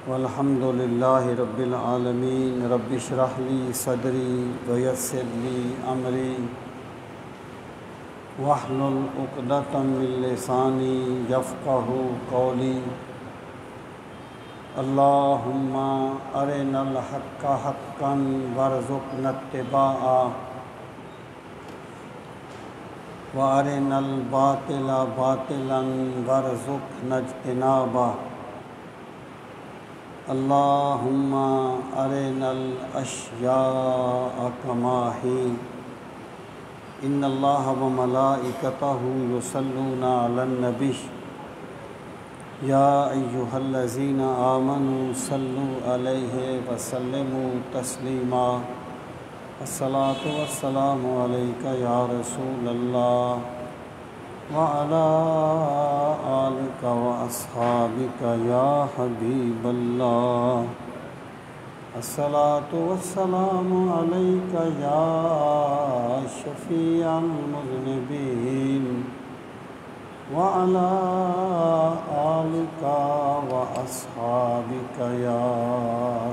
والحمد للہ رب العالمین رب اشرح لی صدری ویسر لی امری واحلل عقدۃ من لسانی یفقہوا قولی اللہم ارنا الحق حقا وارزقنا اتباعہ وارنا الباطل باطلا وارزقنا اجتنابہ اللہم ارنا الاشیاء کما ہی ان اللہ وملائکتہ یصلون علی النبی یا ایہا الذین آمنوا صلوا علیہ وسلموا تسلیما الصلاۃ والسلام علیک یا رسول اللہ وعلی آلک واصحابک یا حبیب اللہ الصلاۃ والسلام علیک یا شفیع المذنبین وعلی آلک واصحابک یا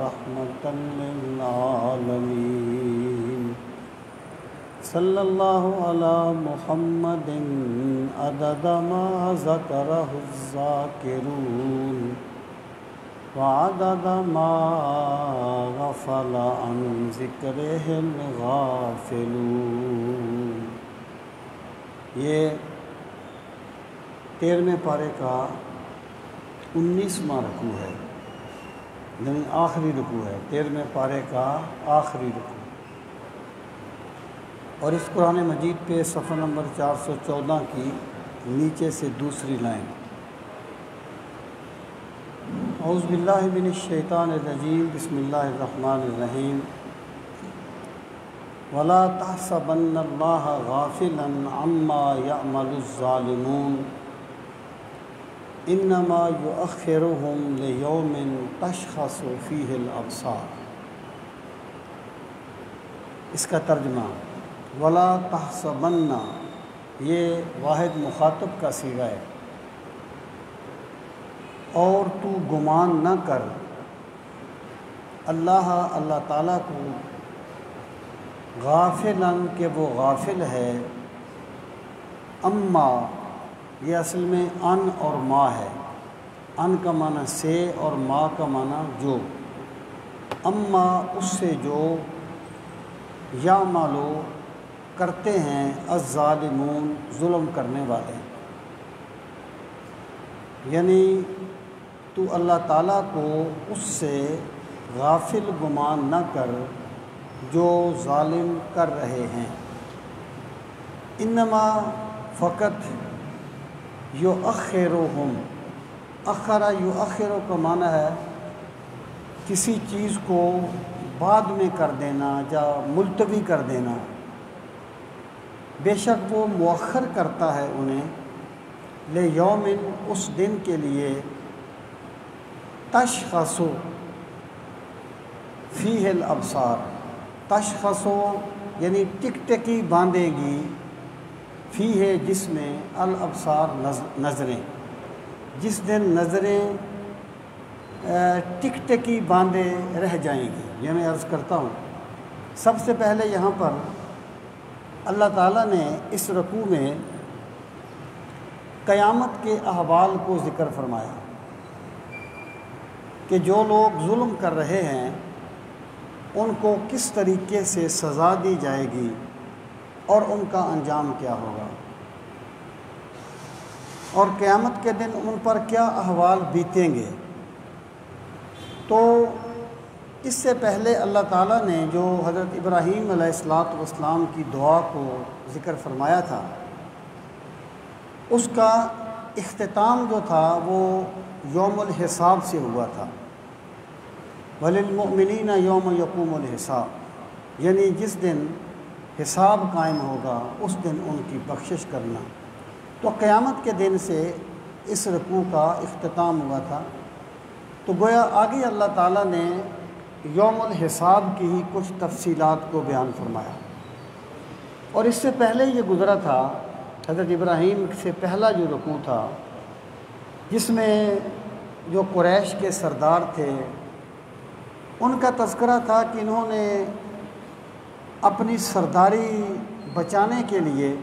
رحمۃ للعالمین صلی اللہ علی محمد عدد ما ذکرہ الذاکرون وعدد ما غفل عن ذکرہ الغافلون۔ یہ 13ویں پارے کا 19واں رکوع ہے، یعنی آخری رکوع ہے، 13ویں پارے کا آخری رکوع، اور اس قرآن مجید پہ صفحہ نمبر 414 کی نیچے سے دوسری لائن۔ اعوذ باللہ من الشیطان الرجیم، بسم اللہ الرحمن الرحیم۔ وَلَا تَحْسَبَنَّ اللَّهَ غَافِلًا عَمَّا يَعْمَلُ الظَّالِمُونَ إِنَّمَا يُؤَخِّرُهُمْ لِيَوْمٍ تَشْخَصُ فِيهِ الْأَبْصَارُ۔ اس کا ترجمہ وَلَا تَحْسَبَنَّ، یہ واحد مخاطب کا صیغہ ہے، اور تو گمان نہ کر اللہ تعالیٰ کو غافلاً کہ وہ غافل ہے، اما، یہ اصل میں ان اور ما ہے، ان کا معنی سے اور ما کا معنی جو، اما اس سے جو یا مالو کرتے ہیں الظالمون ظلم کرنے والے، یعنی تو اللہ تعالیٰ کو اس سے غافل گمان نہ کر جو ظالم کر رہے ہیں۔ انما فقط یؤخرہم، اخر یؤخر کا معنی ہے کسی چیز کو بعد میں کر دینا یا ملتوی کر دینا، بے شک وہ مؤخر کرتا ہے انہیں، لیومن اس دن کے لیے، تشخص فیہ الابصار، تشخص یعنی ٹک ٹکی باندھے گی، فیہ جس میں، الابصار نظریں، جس دن نظریں ٹک ٹکی باندھے رہ جائیں گی۔ یہ میں عرض کرتا ہوں، سب سے پہلے یہاں پر اللہ تعالیٰ نے اس رکوع میں قیامت کے احوال کو ذکر فرمایا کہ جو لوگ ظلم کر رہے ہیں ان کو کس طریقے سے سزا دی جائے گی اور ان کا انجام کیا ہوگا، اور قیامت کے دن ان پر کیا احوال بیتیں گے۔ تو اس سے پہلے اللہ تعالیٰ نے جو حضرت ابراہیم علیہ السلام کی دعا کو ذکر فرمایا تھا، اس کا اختتام جو تھا وہ یوم الحساب سے ہوا تھا، وَلِلْمُؤْمِنِينَ یوم یقوم الحساب، یعنی جس دن حساب قائم ہوگا اس دن ان کی بخشش کرنا۔ تو قیامت کے دن سے اس رکوع کا اختتام ہوا تھا، تو گویا آگے اللہ تعالیٰ نے یوم الحساب کی ہی کچھ تفصیلات کو بیان فرمایا، اور اس سے پہلے یہ گزرا تھا حضرت ابراہیم سے پہلا جو رکوع تھا، جس میں جو قریش کے سردار تھے ان کا تذکرہ تھا کہ انہوں نے اپنی سرداری بچانے کے لیے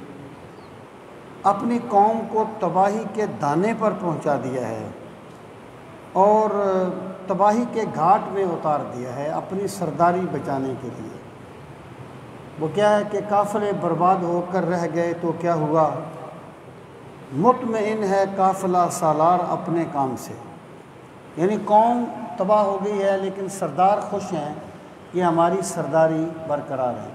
اپنی قوم کو تباہی کے دانے پر پہنچا دیا ہے اور تباہی کے گھاٹ میں اتار دیا ہے اپنی سرداری بچانے کے لیے۔ وہ کیا ہے کہ قافلے برباد ہو کر رہ گئے تو کیا ہوا، مطمئن ہے قافلہ سالار اپنے کام سے، یعنی قوم تباہ ہو گئی ہے لیکن سردار خوش ہیں کہ ہماری سرداری برقرار ہے۔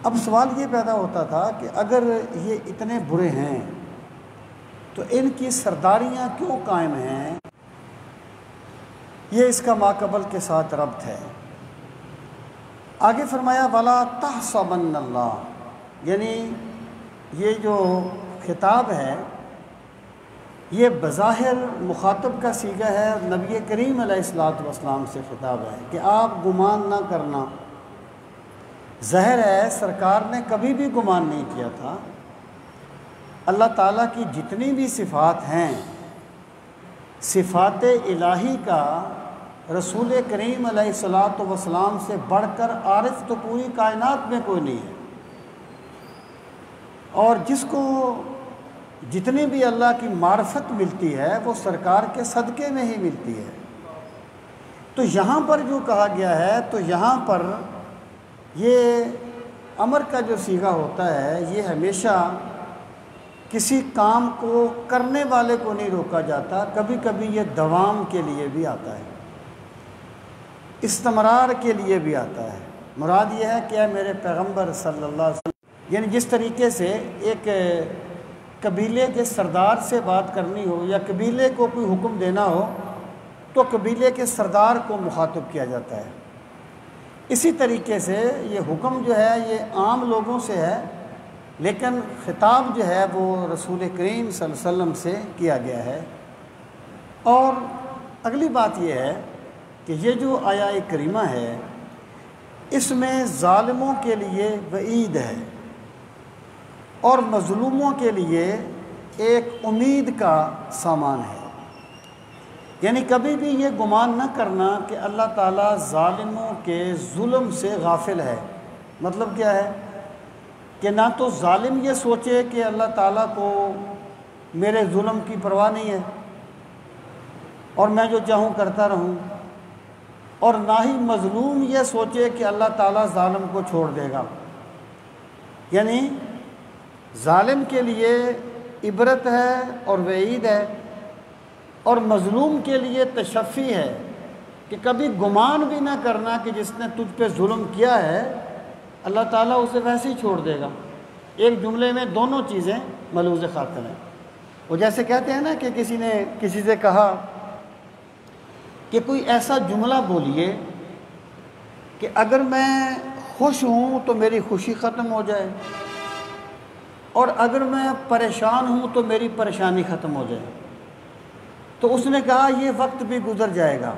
اب سوال یہ پیدا ہوتا تھا کہ اگر یہ اتنے برے ہیں تو ان کی سرداریاں کیوں قائم ہیں؟ یہ اس کا ماقبل کے ساتھ ربط ہے۔ آگے فرمایا وَلَا تَحْسَبَنَّ اللَّهَ، یعنی یہ جو خطاب ہے یہ بظاہر مخاطب کا صیغہ ہے، نبی کریم علیہ الصلوۃ والسلام سے خطاب ہے کہ آپ گمان نہ کرنا۔ ظاہر ہے سرکار نے کبھی بھی گمان نہیں کیا تھا۔ اللہ تعالیٰ کی جتنی بھی صفات ہیں، صفات الہی کا رسول کریم علیہ الصلوۃ والسلام سے بڑھ کر عارف تو پوری کائنات میں کوئی نہیں ہے، اور جس کو جتنی بھی اللہ کی معرفت ملتی ہے وہ سرکار کے صدقے میں ہی ملتی ہے۔ تو یہاں پر جو کہا گیا ہے تو یہاں پر یہ امر کا جو صیغہ ہوتا ہے یہ ہمیشہ کسی کام کو کرنے والے کو نہیں روکا جاتا، کبھی کبھی یہ دوام کے لیے بھی آتا ہے، استمرار کے لیے بھی آتا ہے۔ مراد یہ ہے کہ اے میرے پیغمبر صلی اللہ علیہ وسلم، یعنی جس طریقے سے ایک قبیلے کے سردار سے بات کرنی ہو یا قبیلے کو کوئی حکم دینا ہو تو قبیلے کے سردار کو مخاطب کیا جاتا ہے، اسی طریقے سے یہ حکم جو ہے یہ عام لوگوں سے ہے لیکن خطاب جو ہے وہ رسول کریم صلی اللہ علیہ وسلم سے کیا گیا ہے۔ اور اگلی بات یہ ہے کہ یہ جو آیہ کریمہ ہے اس میں ظالموں کے لیے وعید ہے اور مظلوموں کے لیے ایک امید کا سامان ہے، یعنی کبھی بھی یہ گمان نہ کرنا کہ اللہ تعالیٰ ظالموں کے ظلم سے غافل ہے۔ مطلب کیا ہے کہ نہ تو ظالم یہ سوچے کہ اللہ تعالیٰ کو میرے ظلم کی پرواہ نہیں ہے اور میں جو چاہوں کرتا رہوں، اور نہ ہی مظلوم یہ سوچے کہ اللہ تعالیٰ ظالم کو چھوڑ دے گا۔ یعنی ظالم کے لیے عبرت ہے اور وعید ہے، اور مظلوم کے لیے تشفی ہے کہ کبھی گمان بھی نہ کرنا کہ جس نے تجھ پہ ظلم کیا ہے اللہ تعالیٰ اسے ویسے ہی چھوڑ دے گا۔ ایک جملے میں دونوں چیزیں ملحوظ خاطر ہیں۔ وہ جیسے کہتے ہیں نا کہ کسی نے کسی سے کہا کہ کوئی ایسا جملہ بولیے کہ اگر میں خوش ہوں تو میری خوشی ختم ہو جائے، اور اگر میں پریشان ہوں تو میری پریشانی ختم ہو جائے۔ تو اس نے کہا یہ وقت بھی گزر جائے گا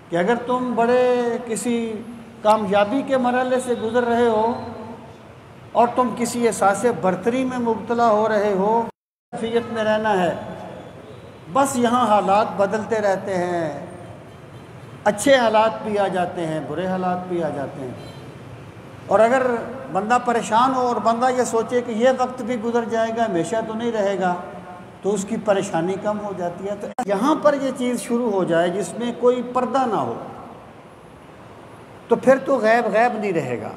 کہ اگر تم بڑے کسی کامیابی کے مرحلے سے گزر رہے ہو اور تم کسی احساس برتری میں مبتلا ہو رہے ہو، کیفیت میں رہنا ہے، بس یہاں حالات بدلتے رہتے ہیں، اچھے حالات بھی آ جاتے ہیں، برے حالات بھی آ جاتے ہیں۔ اور اگر بندہ پریشان ہو اور بندہ یہ سوچے کہ یہ وقت بھی گزر جائے گا، ہمیشہ تو نہیں رہے گا، تو اس کی پریشانی کم ہو جاتی ہے۔ تو یہاں پر یہ چیز شروع ہو جائے جس میں کوئی پردہ نہ ہو تو پھر تو غیب غیب نہیں رہے گا۔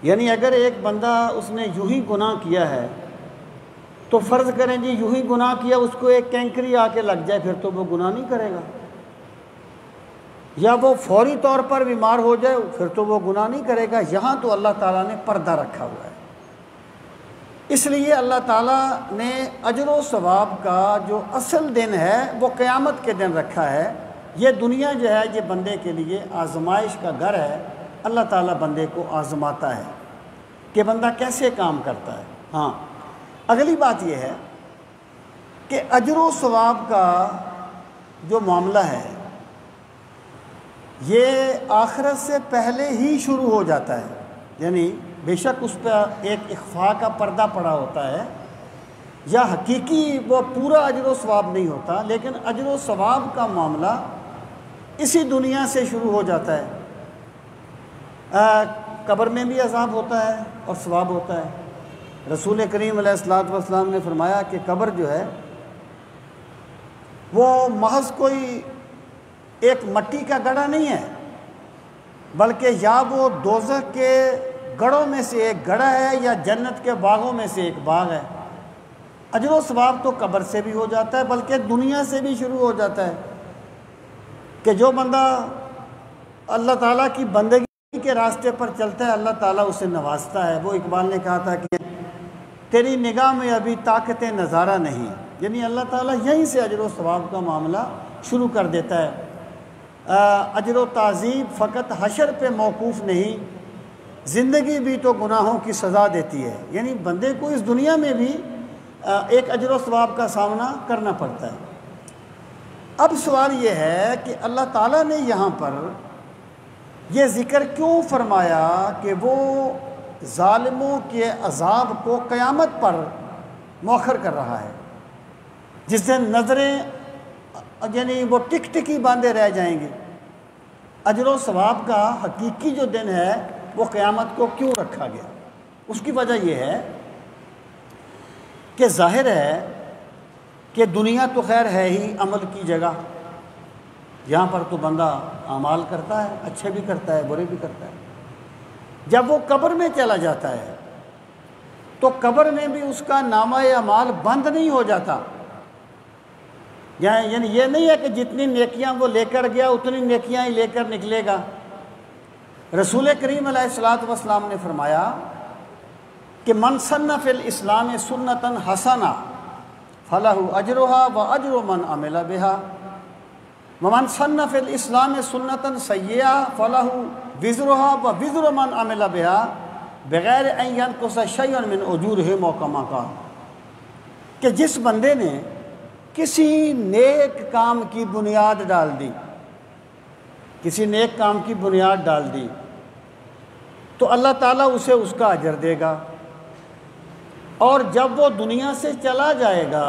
یعنی اگر ایک بندہ اس نے یوں ہی گناہ کیا ہے تو فرض کریں جی یوں ہی گناہ کیا، اس کو ایک کینکری آ کے لگ جائے پھر تو وہ گناہ نہیں کرے گا، یا وہ فوری طور پر بیمار ہو جائے پھر تو وہ گناہ نہیں کرے گا۔ یہاں تو اللہ تعالیٰ نے پردہ رکھا ہوا ہے، اس لیے اللہ تعالیٰ نے اجر و ثواب کا جو اصل دن ہے وہ قیامت کے دن رکھا ہے۔ یہ دنیا جو ہے یہ بندے کے لیے آزمائش کا گھر ہے، اللہ تعالیٰ بندے کو آزماتا ہے کہ بندہ کیسے کام کرتا ہے۔ ہاں، اگلی بات یہ ہے کہ اجر و ثواب کا جو معاملہ ہے یہ آخرت سے پہلے ہی شروع ہو جاتا ہے، یعنی بے شک اس پہ ایک اخفاء کا پردہ پڑا ہوتا ہے، یا حقیقی وہ پورا اجر و ثواب نہیں ہوتا، لیکن اجر و ثواب کا معاملہ اسی دنیا سے شروع ہو جاتا ہے۔ قبر میں بھی عذاب ہوتا ہے اور ثواب ہوتا ہے۔ رسول کریم علیہ الصلوۃ والسلام نے فرمایا کہ قبر جو ہے وہ محض کوئی ایک مٹی کا گڑھا نہیں ہے، بلکہ یا وہ دوزخ کے گڑھوں میں سے ایک گڑھا ہے یا جنت کے باغوں میں سے ایک باغ ہے۔ اجر و ثواب تو قبر سے بھی ہو جاتا ہے، بلکہ دنیا سے بھی شروع ہو جاتا ہے کہ جو بندہ اللہ تعالیٰ کی بندگی کے راستے پر چلتا ہے، اللہ تعالیٰ اسے نوازتا ہے۔ وہ اقبال نے کہا تھا کہ تیری نگاہ میں ابھی طاقت نظارہ نہیں، یعنی اللہ تعالیٰ یہیں سے اجر و ثواب کا معاملہ شروع کر دیتا ہے۔ اجر و تعذیب فقط حشر پہ موقوف نہیں، زندگی بھی تو گناہوں کی سزا دیتی ہے، یعنی بندے کو اس دنیا میں بھی ایک اجر و ثواب کا سامنا کرنا پڑتا ہے۔ اب سوال یہ ہے کہ اللہ تعالیٰ نے یہاں پر یہ ذکر کیوں فرمایا کہ وہ ظالموں کے عذاب کو قیامت پر مؤخر کر رہا ہے، جس دن نظریں یعنی وہ ٹک ٹکی باندھے رہ جائیں گے۔ اجر و ثواب کا حقیقی جو دن ہے وہ قیامت کو کیوں رکھا گیا؟ اس کی وجہ یہ ہے کہ ظاہر ہے کہ دنیا تو خیر ہے ہی عمل کی جگہ، یہاں پر تو بندہ اعمال کرتا ہے، اچھے بھی کرتا ہے برے بھی کرتا ہے۔ جب وہ قبر میں چلا جاتا ہے تو قبر میں بھی اس کا نامہ اعمال بند نہیں ہو جاتا، یعنی یہ نہیں ہے کہ جتنی نیکیاں وہ لے کر گیا اتنی نیکیاں ہی لے کر نکلے گا۔ رسول کریم علیہ الصلوۃ والسلام نے فرمایا کہ من سن فی الاسلام سنتا حسنہ فلہ اجرہا و اجر من عمل بہا ومن سن فی الاسلام سنتا سیئہ فلہ وزرہا و وزر من عمل بہا بغیر ان ینقص شیئا من اجورہم و کما قال، کہ جس بندے نے کسی نیک کام کی بنیاد ڈال دی، کسی نیک کام کی بنیاد ڈال دی تو اللہ تعالیٰ اسے اس کا اجر دے گا، اور جب وہ دنیا سے چلا جائے گا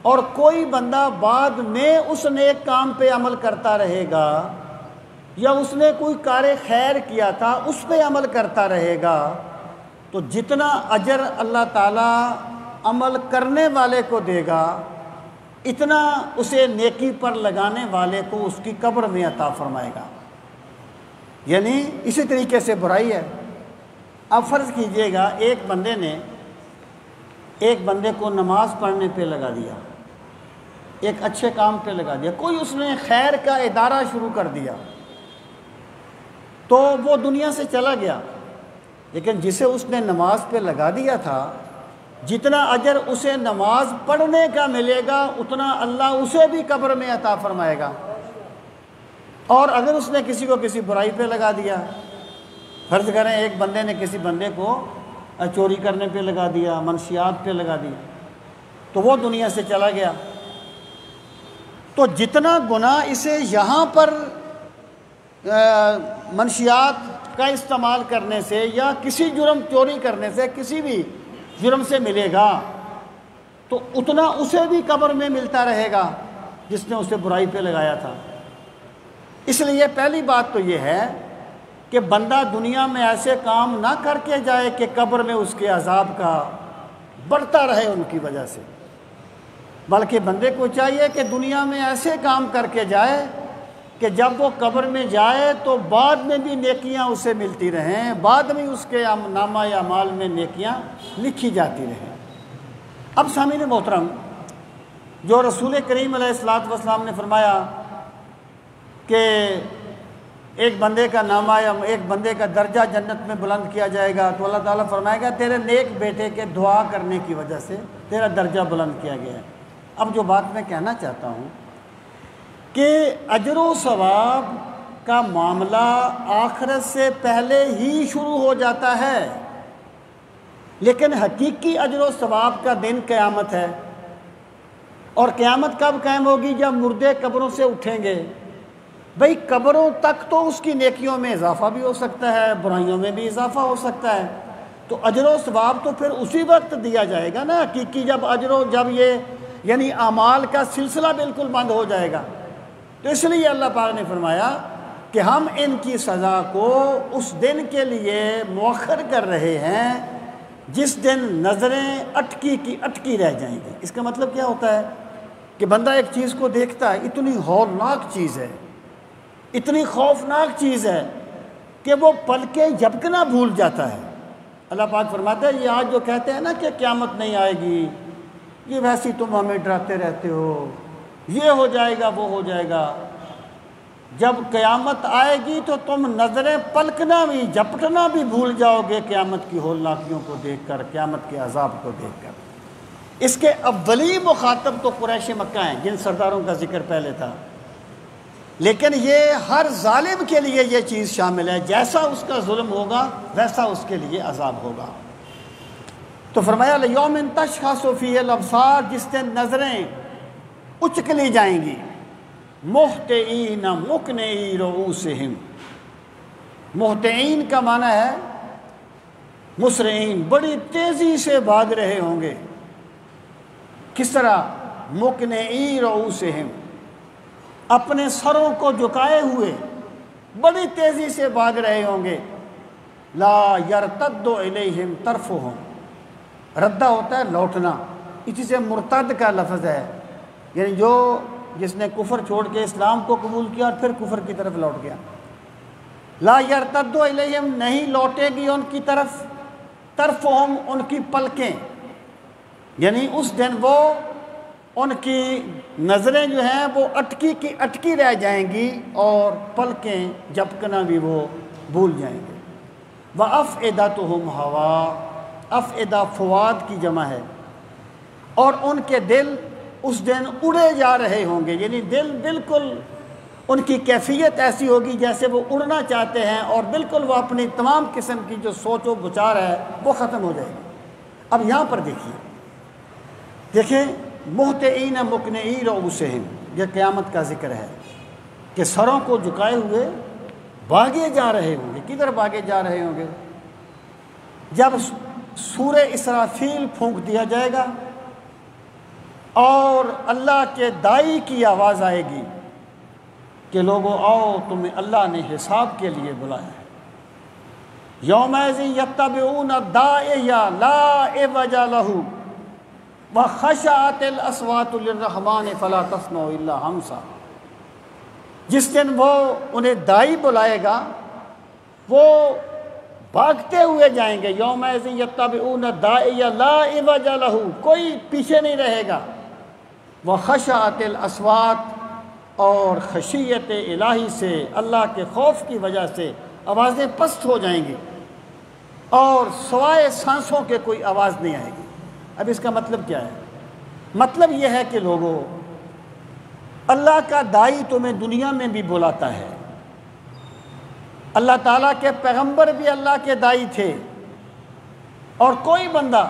اور کوئی بندہ بعد میں اس نیک کام پہ عمل کرتا رہے گا یا اس نے کوئی کار خیر کیا تھا اس پہ عمل کرتا رہے گا، تو جتنا اجر اللہ تعالیٰ عمل کرنے والے کو دے گا اتنا اسے نیکی پر لگانے والے کو اس کی قبر میں عطا فرمائے گا۔ یعنی اسی طریقے سے برائی ہے۔ اب فرض کیجئے گا ایک بندے نے ایک بندے کو نماز پڑھنے پہ لگا دیا، ایک اچھے کام پہ لگا دیا، کوئی اس نے خیر کا ادارہ شروع کر دیا، تو وہ دنیا سے چلا گیا، لیکن جسے اس نے نماز پہ لگا دیا تھا جتنا اجر اسے نماز پڑھنے کا ملے گا اتنا اللہ اسے بھی قبر میں عطا فرمائے گا۔ اور اگر اس نے کسی کو کسی برائی پہ لگا دیا، فرض کریں ایک بندے نے کسی بندے کو چوری کرنے پہ لگا دیا، منشیات پہ لگا دیا، تو وہ دنیا سے چلا گیا، تو جتنا گناہ اسے یہاں پر منشیات کا استعمال کرنے سے یا کسی جرم چوری کرنے سے کسی بھی جرم سے ملے گا تو اتنا اسے بھی قبر میں ملتا رہے گا جس نے اسے برائی پہ لگایا تھا۔ اس لیے پہلی بات تو یہ ہے کہ بندہ دنیا میں ایسے کام نہ کر کے جائے کہ قبر میں اس کے عذاب کا بڑھتا رہے ان کی وجہ سے، بلکہ بندے کو چاہیے کہ دنیا میں ایسے کام کر کے جائے کہ جب وہ قبر میں جائے تو بعد میں بھی نیکیاں اسے ملتی رہیں، بعد میں اس کے نامہ اعمال میں نیکیاں لکھی جاتی رہیں۔ اب سامعین محترم، جو رسول کریم علیہ الصلوۃ والسلام نے فرمایا کہ ایک بندے کا نامہ یا ایک بندے کا درجہ جنت میں بلند کیا جائے گا، تو اللہ تعالیٰ فرمائے گا تیرے نیک بیٹے کے دعا کرنے کی وجہ سے تیرا درجہ بلند کیا گیا ہے۔ اب جو بات میں کہنا چاہتا ہوں کہ اجر و ثواب کا معاملہ آخرت سے پہلے ہی شروع ہو جاتا ہے، لیکن حقیقی اجر و ثواب کا دن قیامت ہے۔ اور قیامت کب قائم ہوگی؟ جب مردے قبروں سے اٹھیں گے۔ بھئی قبروں تک تو اس کی نیکیوں میں اضافہ بھی ہو سکتا ہے، برائیوں میں بھی اضافہ ہو سکتا ہے، تو اجر و ثواب تو پھر اسی وقت دیا جائے گا نا حقیقی، جب یہ یعنی اعمال کا سلسلہ بالکل بند ہو جائے گا۔ تو اس لیے اللہ پاک نے فرمایا کہ ہم ان کی سزا کو اس دن کے لیے مؤخر کر رہے ہیں جس دن نظریں اٹکی کی اٹکی رہ جائیں گی۔ اس کا مطلب کیا ہوتا ہے کہ بندہ ایک چیز کو دیکھتا ہے، اتنی ہولناک چیز ہے، اتنی خوفناک چیز ہے کہ وہ پلکیں جھپکنا بھول جاتا ہے۔ اللہ پاک فرماتا ہے یہ آج جو کہتے ہیں نا کہ قیامت نہیں آئے گی، یہ ویسی تم ہمیں ڈراتے رہتے ہو، یہ ہو جائے گا وہ ہو جائے گا، جب قیامت آئے گی تو تم نظریں پلکنا بھی جھپٹنا بھی بھول جاؤ گے قیامت کی ہولناکیوں کو دیکھ کر، قیامت کے عذاب کو دیکھ کر۔ اس کے اولی مخاطب تو قریش مکہ ہیں جن سرداروں کا ذکر پہلے تھا، لیکن یہ ہر ظالم کے لیے یہ چیز شامل ہے، جیسا اس کا ظلم ہوگا ویسا اس کے لیے عذاب ہوگا۔ تو فرمایا لیوم تشخص فیہ الابصار، جس دن نظریں اچک لی جائیں گی، مہطعین مقنعی رؤوسہم، مہطعین کا معنی ہے مسرعین، بڑی تیزی سے بھاگ رہے ہوں گے۔ کس طرح؟ مقنعی رؤوسہم، اپنے سروں کو جھکائے ہوئے بڑی تیزی سے بھاگ رہے ہوں گے۔ لا یرتد الیہم طرفہم، ردہ ہوتا ہے لوٹنا، اسی سے مرتد کا لفظ ہے، یعنی جس نے کفر چھوڑ کے اسلام کو قبول کیا اور پھر کفر کی طرف لوٹ گیا۔ لا یرتد الیہم، نہیں لوٹے گی ان کی طرف، طرفہم، ان کی پلکیں، یعنی اس دن وہ ان کی نظریں جو ہیں وہ اٹکی کی اٹکی رہ جائیں گی اور پلکیں جھپکنا بھی وہ بھول جائیں گے۔ وَأَفْئِدَتُهُمْ هَوَاء، افئدہ فواد کی جمع ہے، اور ان کے دل اس دن اڑے جا رہے ہوں گے، یعنی دل بالکل ان کی کیفیت ایسی ہوگی جیسے وہ اڑنا چاہتے ہیں، اور بالکل وہ اپنی تمام قسم کی جو سوچ و بچار ہے وہ ختم ہو جائے گی۔ اب یہاں پر دیکھیں مہطعین مقنعی رؤوسہم، یہ قیامت کا ذکر ہے کہ سروں کو جھکائے ہوئے بھاگے جا رہے ہوں گے۔ کدھر بھاگے جا رہے ہوں گے؟ جب سورہ اسرافیل پھونک دیا جائے گا اور اللہ کے داعی کی آواز آئے گی کہ لوگوں آؤ، تمہیں اللہ نے حساب کے لیے بلایا ہے۔ یومئذ یتبعون الداعی لا عوج لہ وخشعت الاصوات للرحمن فلا تسمع الا ہمسا، جس دن وہ انہیں داعی بلائے گا وہ بھاگتے ہوئے جائیں گے۔ یومئذ یتبعون الداعی لا عوج لہ، کوئی پیچھے نہیں رہے گا۔ وخشعت الاصوات، اور خشیت الہی سے، اللہ کے خوف کی وجہ سے آوازیں پست ہو جائیں گی اور سوائے سانسوں کے کوئی آواز نہیں آئے گی۔ اب اس کا مطلب کیا ہے؟ مطلب یہ ہے کہ لوگوں، اللہ کا داعی تمہیں دنیا میں بھی بلاتا ہے، اللہ تعالیٰ کے پیغمبر بھی اللہ کے داعی تھے، اور کوئی بندہ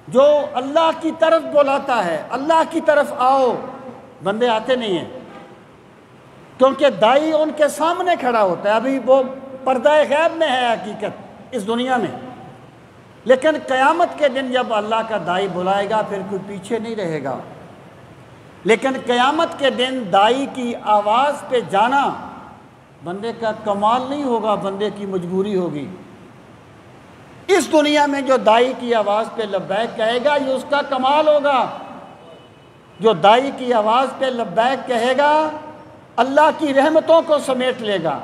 جو اللہ کی طرف بلاتا ہے، اللہ کی طرف آؤ، بندے آتے نہیں ہیں، کیونکہ داعی ان کے سامنے کھڑا ہوتا ہے۔ ابھی وہ پردہ غیب میں ہے حقیقت اس دنیا میں، لیکن قیامت کے دن جب اللہ کا داعی بلائے گا پھر کوئی پیچھے نہیں رہے گا۔ لیکن قیامت کے دن داعی کی آواز پہ جانا بندے کا کمال نہیں ہوگا، بندے کی مجبوری ہوگی۔ اس دنیا میں جو داعی کی آواز پہ لبیک کہے گا یہ اس کا کمال ہوگا، جو داعی کی آواز پہ لبیک کہے گا اللہ کی رحمتوں کو سمیٹ لے گا۔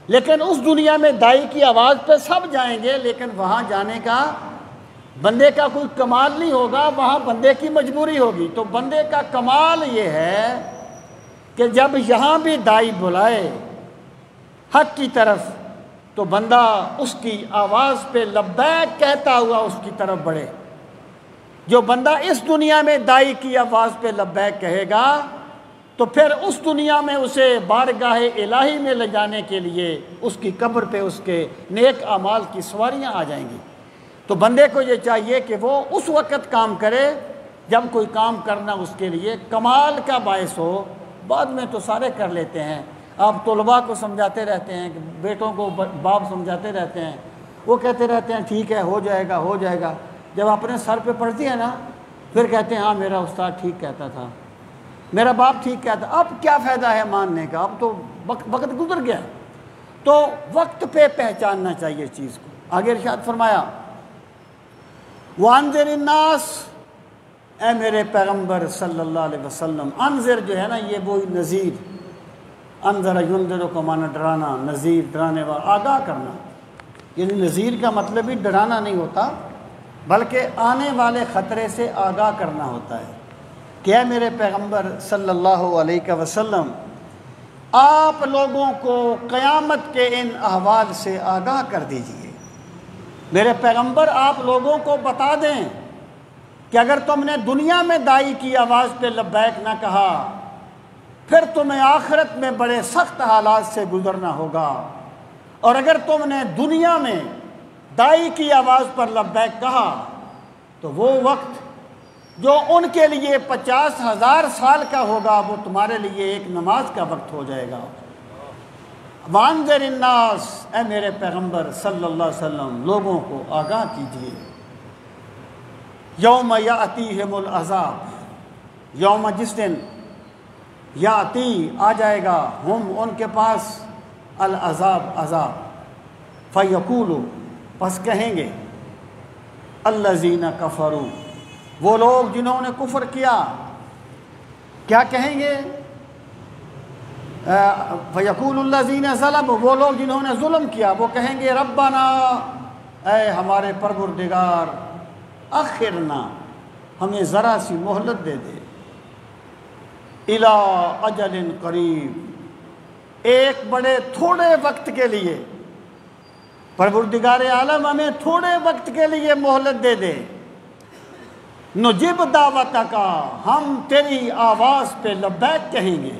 لیکن اس دنیا میں داعی کی آواز پہ سب جائیں گے، لیکن وہاں جانے کا بندے کا کوئی کمال نہیں ہوگا، وہاں بندے کی مجبوری ہوگی۔ تو بندے کا کمال یہ ہے کہ جب یہاں بھی داعی بلائے حق کی طرف تو بندہ اس کی آواز پہ لبیک کہتا ہوا اس کی طرف بڑھے۔ جو بندہ اس دنیا میں داعی کی آواز پہ لبیک کہے گا تو پھر اس دنیا میں اسے بارگاہ الہی میں لے جانے کے لیے اس کی قبر پہ اس کے نیک اعمال کی سواریاں آ جائیں گی۔ تو بندے کو یہ چاہیے کہ وہ اس وقت کام کرے جب کوئی کام کرنا اس کے لیے کمال کا باعث ہو۔ بعد میں تو سارے کر لیتے ہیں، آپ طلباء کو سمجھاتے رہتے ہیں، بیٹوں کو باپ سمجھاتے رہتے ہیں، وہ کہتے رہتے ہیں ٹھیک ہے ہو جائے گا ہو جائے گا، جب اپنے سر پہ پڑتی ہے نا پھر کہتے ہیں ہاں میرا استاد ٹھیک کہتا تھا، میرا باپ ٹھیک کہتا، اب کیا فائدہ ہے ماننے کا، اب تو وقت گزر گیا۔ تو وقت پہ پہچاننا چاہیے چیز کو۔ آگے ارشاد فرمایا وَأَنذِرِ النَّاسَ، اے میرے پیغمبر صلی اللہ علیہ وسلم۔ انذر جو ہے نا یہ وہی نذیر، انذر ینذر کو مانا ڈرانا، نذیر ڈرانے والا، آگاہ کرنا، یعنی نذیر کا مطلب ہی ڈرانا نہیں ہوتا بلکہ آنے والے خطرے سے آگاہ کرنا ہوتا ہے کہ اے میرے پیغمبر صلی اللہ علیہ وسلم آپ لوگوں کو قیامت کے ان احوال سے آگاہ کر دیجئے۔ میرے پیغمبر آپ لوگوں کو بتا دیں کہ اگر تم نے دنیا میں دائی کی آواز پہ لبیک نہ کہا پھر تمہیں آخرت میں بڑے سخت حالات سے گزرنا ہوگا، اور اگر تم نے دنیا میں دائی کی آواز پر لبیک کہا تو وہ وقت جو ان کے لیے 50,000 سال کا ہوگا وہ تمہارے لیے ایک نماز کا وقت ہو جائے گا۔ وَأَنذِرِ النَّاسَ، اے میرے پیغمبر صلی اللہ علیہ وسلم لوگوں کو آگاہ کیجیے۔ یوم یأتیہم العذاب، یوم جس دن یاتی آ جائے گا، ہم ان کے پاس العذاب عذاب، فیقولو پس کہیں گے الذین کفروا، وہ لوگ جنہوں نے کفر کیا کیا کہیں گے؟ فیقول الذین ظلموا، وہ لوگ جنہوں نے ظلم کیا وہ کہیں گے ربنا، اے ہمارے پروردگار، اخرنا، ہمیں ذرا سی مہلت دے دے، الی اجل قریب، ایک بڑے تھوڑے وقت کے لیے، پروردگار عالم ہمیں تھوڑے وقت کے لیے مہلت دے دے، نجب دعوتک، ہم تیری آواز پہ لبیک کہیں گے۔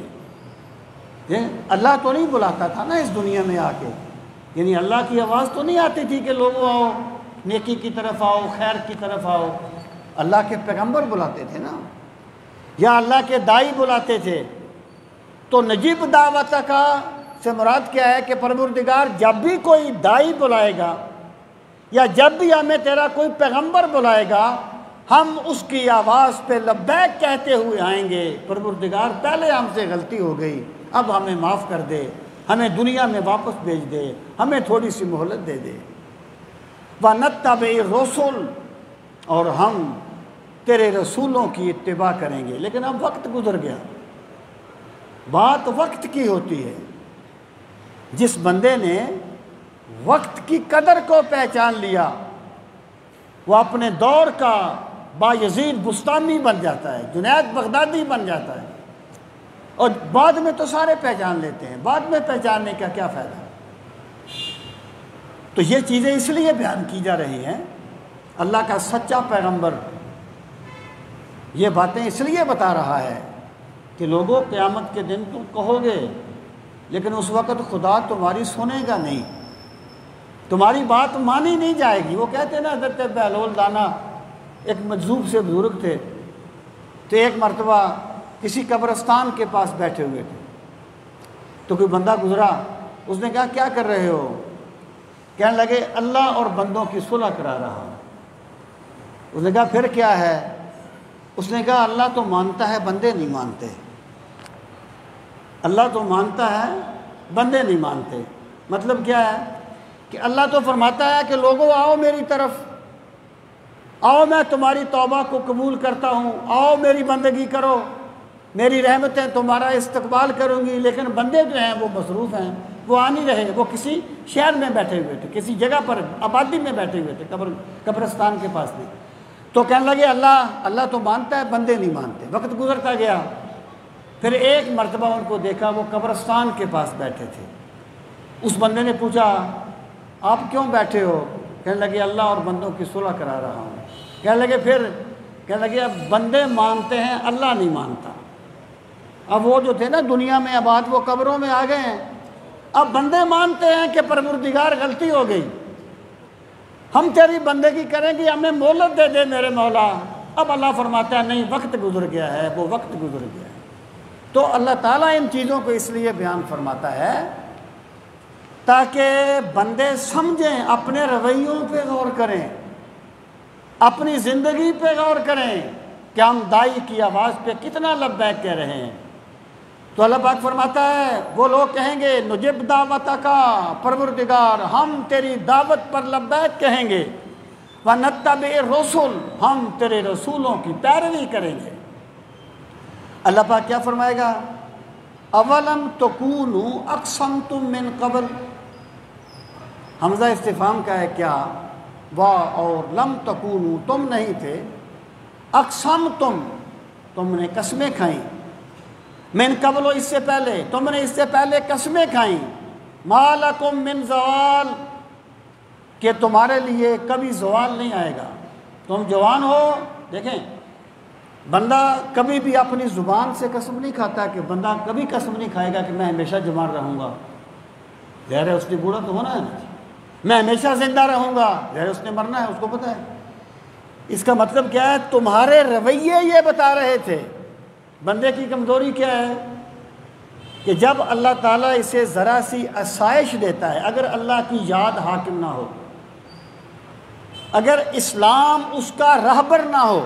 اللہ تو نہیں بلاتا تھا نا اس دنیا میں آ کے، یعنی اللہ کی آواز تو نہیں آتی تھی کہ لوگوں آؤ نیکی کی طرف آؤ خیر کی طرف آؤ، اللہ کے پیغمبر بلاتے تھے نا، یا اللہ کے دائی بلاتے تھے۔ تو نجیب دعوتک سے مراد کیا ہے کہ پروردگار جب بھی کوئی دائی بلائے گا یا جب بھی ہمیں تیرا کوئی پیغمبر بلائے گا ہم اس کی آواز پہ لبیک کہتے ہوئے آئیں گے، پروردگار پہلے ہم سے غلطی ہو گئی، اب ہمیں معاف کر دے، ہمیں دنیا میں واپس بھیج دے، ہمیں تھوڑی سی مہلت دے دے۔ وَنَتَّبِعِ الرُّسُلَ، اور ہم تیرے رسولوں کی اتباع کریں گے۔ لیکن اب وقت گزر گیا، بات وقت کی ہوتی ہے۔ جس بندے نے وقت کی قدر کو پہچان لیا وہ اپنے دور کا بایزید بستانی بن جاتا ہے، جنید بغدادی بن جاتا ہے، اور بعد میں تو سارے پہچان لیتے ہیں، بعد میں پہچاننے کا کیا فائدہ؟ تو یہ چیزیں اس لیے بیان کی جا رہی ہیں، اللہ کا سچا پیغمبر یہ باتیں اس لیے بتا رہا ہے کہ لوگوں قیامت کے دن تم کہو گے لیکن اس وقت خدا تمہاری سنے گا نہیں، تمہاری بات مانی نہیں جائے گی۔ وہ کہتے ہیں نا حضرت بہلول دانا ایک مجذوب سے بزرگ تھے، تو ایک مرتبہ کسی قبرستان کے پاس بیٹھے ہوئے تھے، تو کوئی بندہ گزرا، اس نے کہا کیا کر رہے ہو؟ کہنے لگے اللہ اور بندوں کی صلح کرا رہا ہوں۔ اس نے کہا پھر کیا ہے؟ اس نے کہا اللہ تو مانتا ہے بندے نہیں مانتے، اللہ تو مانتا ہے بندے نہیں مانتے۔ مطلب کیا ہے کہ اللہ تو فرماتا ہے کہ لوگوں آؤ میری طرف، آؤ میں تمہاری توبہ کو قبول کرتا ہوں، آؤ میری بندگی کرو، میری رحمتیں تمہارا استقبال کروں گی، لیکن بندے جو ہیں وہ مصروف ہیں، وہ آ نہیں رہے، وہ کسی شہر میں بیٹھے ہوئے تھے، کسی جگہ پر آبادی میں بیٹھے ہوئے تھے، قبرستان کے پاس نہیں۔ تو کہنے لگے اللہ تو مانتا ہے بندے نہیں مانتے۔ وقت گزرتا گیا، پھر ایک مرتبہ ان کو دیکھا وہ قبرستان کے پاس بیٹھے تھے۔ اس بندے نے پوچھا آپ کیوں بیٹھے ہو؟ کہنے لگے اللہ اور بندوں کی صلح کرا رہا ہوں۔ کہنے لگے پھر؟ کہنے لگے اب بندے مانتے ہیں اللہ نہیں مانتا۔ اب وہ جو تھے نا دنیا میں آباد وہ قبروں میں آ گئے ہیں، اب بندے مانتے ہیں کہ پروردگار غلطی ہو گئی، ہم تیری بندگی کریں گے، ہمیں مہلت دے دے میرے مولا۔ اب اللہ فرماتا ہے نہیں، وقت گزر گیا ہے، وہ وقت گزر گیا ہے۔ تو اللہ تعالیٰ ان چیزوں کو اس لیے بیان فرماتا ہے تاکہ بندے سمجھیں، اپنے رویوں پہ غور کریں، اپنی زندگی پہ غور کریں کہ ہم دائی کی آواز پہ کتنا لبیک کہہ رہے ہیں۔ تو اللہ پاک فرماتا ہے وہ لوگ کہیں گے نجب دعوتک پروردگار، ہم تیری دعوت پر لبیک کہیں گے، وَنَتَّبِعِ الرُّسُلَ، ہم تیرے رسولوں کی پیروی کریں گے۔ اللہ پاک کیا فرمائے گا؟ اولم تکونوا اقسمتم من قبل، حمزہ استفہام کا ہے کیا، اور لم تکونوا تم نہیں تھے، اقسمتم تم نے قسمیں کھائیں، من قبل اس سے پہلے، تم نے اس سے پہلے قسمیں کھائیں، ما لکم من زوال، کہ تمہارے لیے کبھی زوال نہیں آئے گا۔ تم جوان ہو، دیکھیں بندہ کبھی بھی اپنی زبان سے قسم نہیں کھاتا، کہ بندہ کبھی قسم نہیں کھائے گا کہ میں ہمیشہ جوان رہوں گا، ظاہر ہے اس نے بوڑھا تو ہونا ہے نا، میں ہمیشہ زندہ رہوں گا، ظاہر اس نے مرنا ہے، اس کو پتہ ہے۔ اس کا مطلب کیا ہے؟ تمہارے رویے یہ بتا رہے تھے۔ بندے کی کمزوری کیا ہے کہ جب اللہ تعالیٰ اسے ذرا سی آسائش دیتا ہے، اگر اللہ کی یاد حاکم نہ ہو، اگر اسلام اس کا رہبر نہ ہو،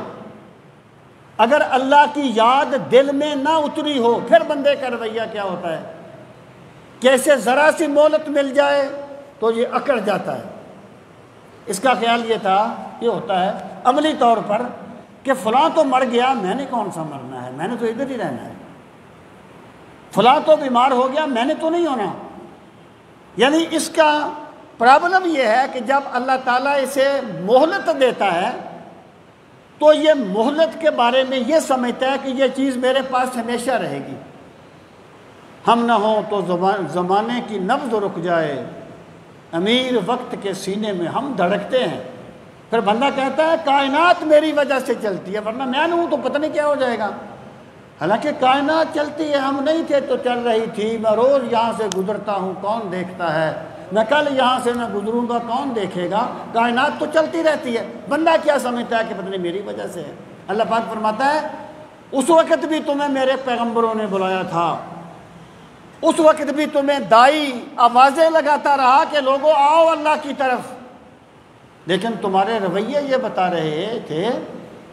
اگر اللہ کی یاد دل میں نہ اتری ہو، پھر بندے کا رویہ کیا ہوتا ہے کہ اسے ذرا سی مہلت مل جائے تو یہ اکڑ جاتا ہے۔ اس کا خیال یہ ہوتا ہے عملی طور پر کہ فلاں تو مر گیا، میں نے کون سا مرنا ہے، میں نے تو ادھر ہی رہنا ہے، فلاں تو بیمار ہو گیا، میں نے تو نہیں ہونا۔ یعنی اس کا پرابلم یہ ہے کہ جب اللہ تعالیٰ اسے مہلت دیتا ہے تو یہ مہلت کے بارے میں یہ سمجھتا ہے کہ یہ چیز میرے پاس ہمیشہ رہے گی، ہم نہ ہوں تو زمانے کی نبض رک جائے، امیر وقت کے سینے میں ہم دھڑکتے ہیں۔ پھر بندہ کہتا ہے کائنات میری وجہ سے چلتی ہے، ورنہ میں نہ ہوں تو پتہ نہیں کیا ہو جائے گا۔ حالانکہ کائنات چلتی ہے، ہم نہیں تھے تو چل رہی تھی، میں روز یہاں سے گزرتا ہوں، کون دیکھتا ہے، میں کل یہاں سے میں گزروں گا، کون دیکھے گا، کائنات تو چلتی رہتی ہے۔ بندہ کیا سمجھتا ہے کہ پتہ نہیں میری وجہ سے ہے۔ اللہ پاک فرماتا ہے اس وقت بھی تمہیں میرے پیغمبروں نے بلایا تھا، اس وقت بھی تمہیں دائی آوازیں لگاتا رہا کہ لوگوں آؤ اللہ کی طرف، لیکن تمہارے رویے یہ بتا رہے تھے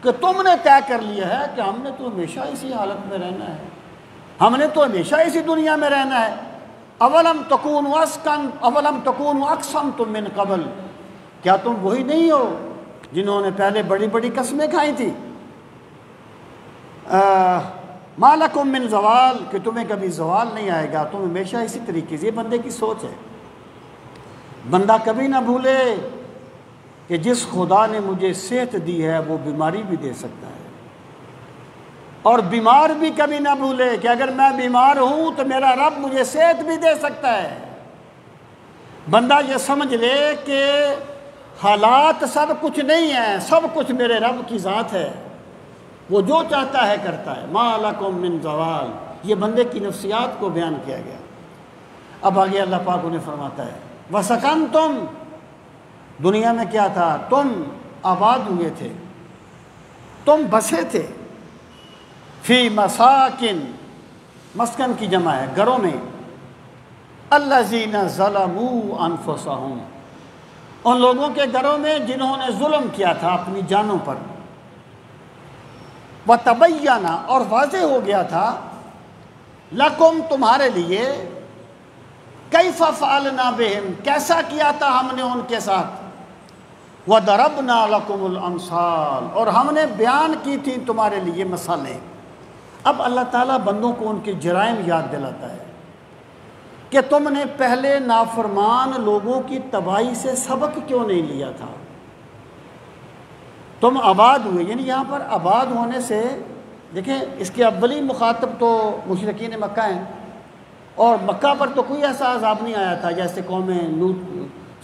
کہ تم نے طے کر لیا ہے کہ ہم نے تو ہمیشہ اسی حالت میں رہنا ہے، ہم نے تو ہمیشہ اسی دنیا میں رہنا ہے۔ اولم تکونوا اقسمتم من قبل، کیا تم وہی نہیں ہو جنہوں نے پہلے بڑی بڑی قسمیں کھائی تھی؟ ما لکم من زوال، کہ تمہیں کبھی زوال نہیں آئے گا، تم ہمیشہ اسی طریقے سے۔ یہ بندے کی سوچ ہے۔ بندہ کبھی نہ بھولے کہ جس خدا نے مجھے صحت دی ہے وہ بیماری بھی دے سکتا ہے، اور بیمار بھی کبھی نہ بھولے کہ اگر میں بیمار ہوں تو میرا رب مجھے صحت بھی دے سکتا ہے۔ بندہ یہ سمجھ لے کہ حالات سب کچھ نہیں ہیں، سب کچھ میرے رب کی ذات ہے، وہ جو چاہتا ہے کرتا ہے۔ ما لکم من زوال، یہ بندے کی نفسیات کو بیان کیا گیا۔ اب آگے اللہ پاک انہیں فرماتا ہے وَسَكَنْتُمْ، دنیا میں کیا تھا؟ تم آباد ہوئے تھے، تم بسے تھے، فی مساکن، مسکن کی جمع ہے، گھروں میں، الذین ظلموا انفسہم، ان لوگوں کے گھروں میں جنہوں نے ظلم کیا تھا اپنی جانوں پر، وَتَبَيَّنَ، اور واضح ہو گیا تھا، لَكُمْ، تمہارے لیے، کیف فعلنا بہم، کیسا کیا تھا ہم نے ان کے ساتھ، وَضَرَبْنَا لَكُمُ الْأَمْثَالَ، اور ہم نے بیان کی تھی تمہارے لیے مثالیں۔ اب اللہ تعالیٰ بندوں کو ان کے جرائم یاد دلاتا ہے کہ تم نے پہلے نافرمان لوگوں کی تباہی سے سبق کیوں نہیں لیا تھا؟ تم آباد ہوئے، یعنی یہاں پر آباد ہونے سے دیکھیں اس کے اولی مخاطب تو مشرکین مکہ ہیں، اور مکہ پر تو کوئی ایسا عذاب نہیں آیا تھا جیسے قوم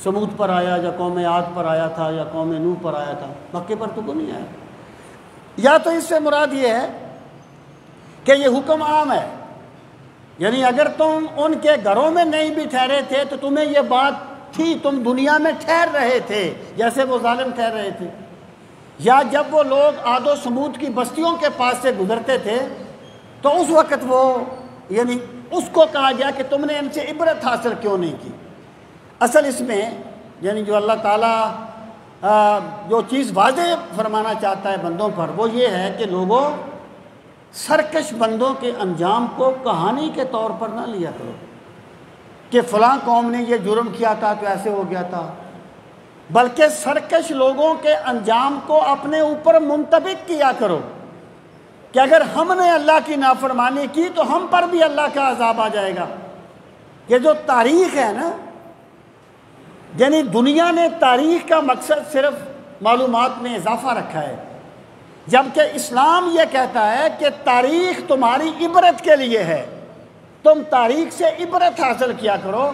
سمود پر آیا، یا قوم عاد پر آیا تھا، یا قوم نوح پر آیا تھا، مکے پر تو کوئی نہیں آیا۔ یا تو اس سے مراد یہ ہے کہ یہ حکم عام ہے، یعنی اگر تم ان کے گھروں میں نہیں بھی ٹھہرے تھے تو تمہیں یہ بات تھی، تم دنیا میں ٹھہر رہے تھے جیسے وہ ظالم ٹھہر رہے تھے، یا جب وہ لوگ عاد و سمود کی بستیوں کے پاس سے گزرتے تھے تو اس وقت وہ، یعنی اس کو کہا گیا کہ تم نے ان سے عبرت حاصل کیوں نہیں کی۔ اصل اس میں یعنی جو اللہ تعالیٰ جو چیز واضح فرمانا چاہتا ہے بندوں پر وہ یہ ہے کہ لوگوں سرکش بندوں کے انجام کو کہانی کے طور پر نہ لیا کرو کہ فلاں قوم نے یہ جرم کیا تھا تو ایسے ہو گیا تھا، بلکہ سرکش لوگوں کے انجام کو اپنے اوپر منطبق کیا کرو کہ اگر ہم نے اللہ کی نافرمانی کی تو ہم پر بھی اللہ کا عذاب آ جائے گا۔ یہ جو تاریخ ہے نا، یعنی دنیا نے تاریخ کا مقصد صرف معلومات میں اضافہ رکھا ہے، جبکہ اسلام یہ کہتا ہے کہ تاریخ تمہاری عبرت کے لیے ہے، تم تاریخ سے عبرت حاصل کیا کرو۔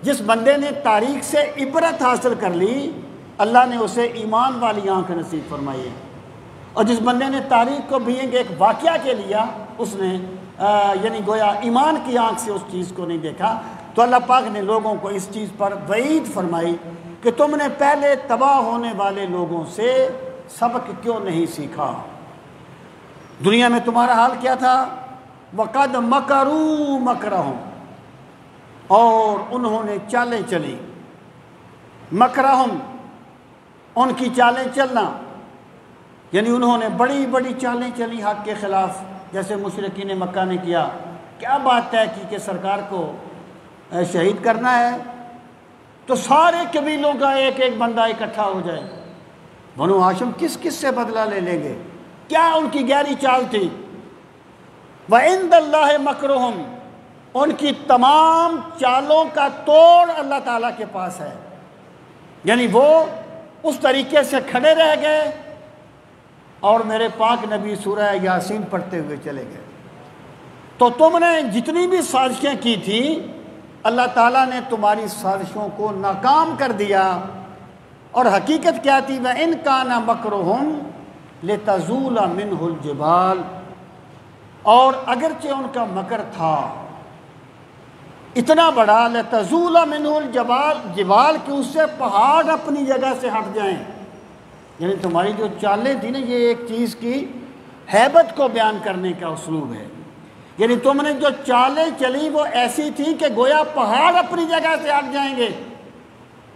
جس بندے نے تاریخ سے عبرت حاصل کر لی اللہ نے اسے ایمان والی آنکھ نصیب فرمائی ہے، اور جس بندے نے تاریخ کو بھی ایک واقعہ کے لیا اس نے یعنی گویا ایمان کی آنکھ سے اس چیز کو نہیں دیکھا۔ تو اللہ پاک نے لوگوں کو اس چیز پر وعید فرمائی کہ تم نے پہلے تباہ ہونے والے لوگوں سے سبق کیوں نہیں سیکھا؟ دنیا میں تمہارا حال کیا تھا؟ وَقَدْ مَكَرُوا مَكْرَهُمْ، اور انہوں نے چالیں چلی، مکرہم ان کی چالیں چلنا، یعنی انہوں نے بڑی بڑی چالیں چلی حق کے خلاف، جیسے مشرکین مکہ نے کیا۔ کیا بات طے کی کہ سرکار کو شہید کرنا ہے تو سارے قبیلوں کا ایک ایک بندہ اکٹھا ہو جائے، بنو ہاشم کس کس سے بدلہ لے لیں گے؟ کیا ان کی گہری چال تھی؟ وَعِندَ اللَّهِ مَكْرُهُمْ، ان کی تمام چالوں کا توڑ اللہ تعالیٰ کے پاس ہے، یعنی وہ اس طریقے سے کھڑے رہ گئے اور میرے پاک نبی سورہ یاسین پڑھتے ہوئے چلے گئے۔ تو تم نے جتنی بھی سازشیں کی تھی اللہ تعالیٰ نے تمہاری سازشوں کو ناکام کر دیا، اور حقیقت کیا تھی؟ وَإِن كَانَ مَكْرُهُمْ لِتَزُولَ مِنْهُ الْجِبَالُ، اور اگرچہ ان کا مکر تھا اتنا بڑا، لَتَزُولَ مِنْهُ الْجِبَالُ، جبال کہ اس سے پہاڑ اپنی جگہ سے ہٹ جائیں۔ یعنی تمہاری جو چالیں تھی نا، یہ ایک چیز کی ہیبت کو بیان کرنے کا اسلوب ہے، یعنی تم نے جو چالیں چلی وہ ایسی تھی کہ گویا پہاڑ اپنی جگہ سے ہٹ جائیں گے،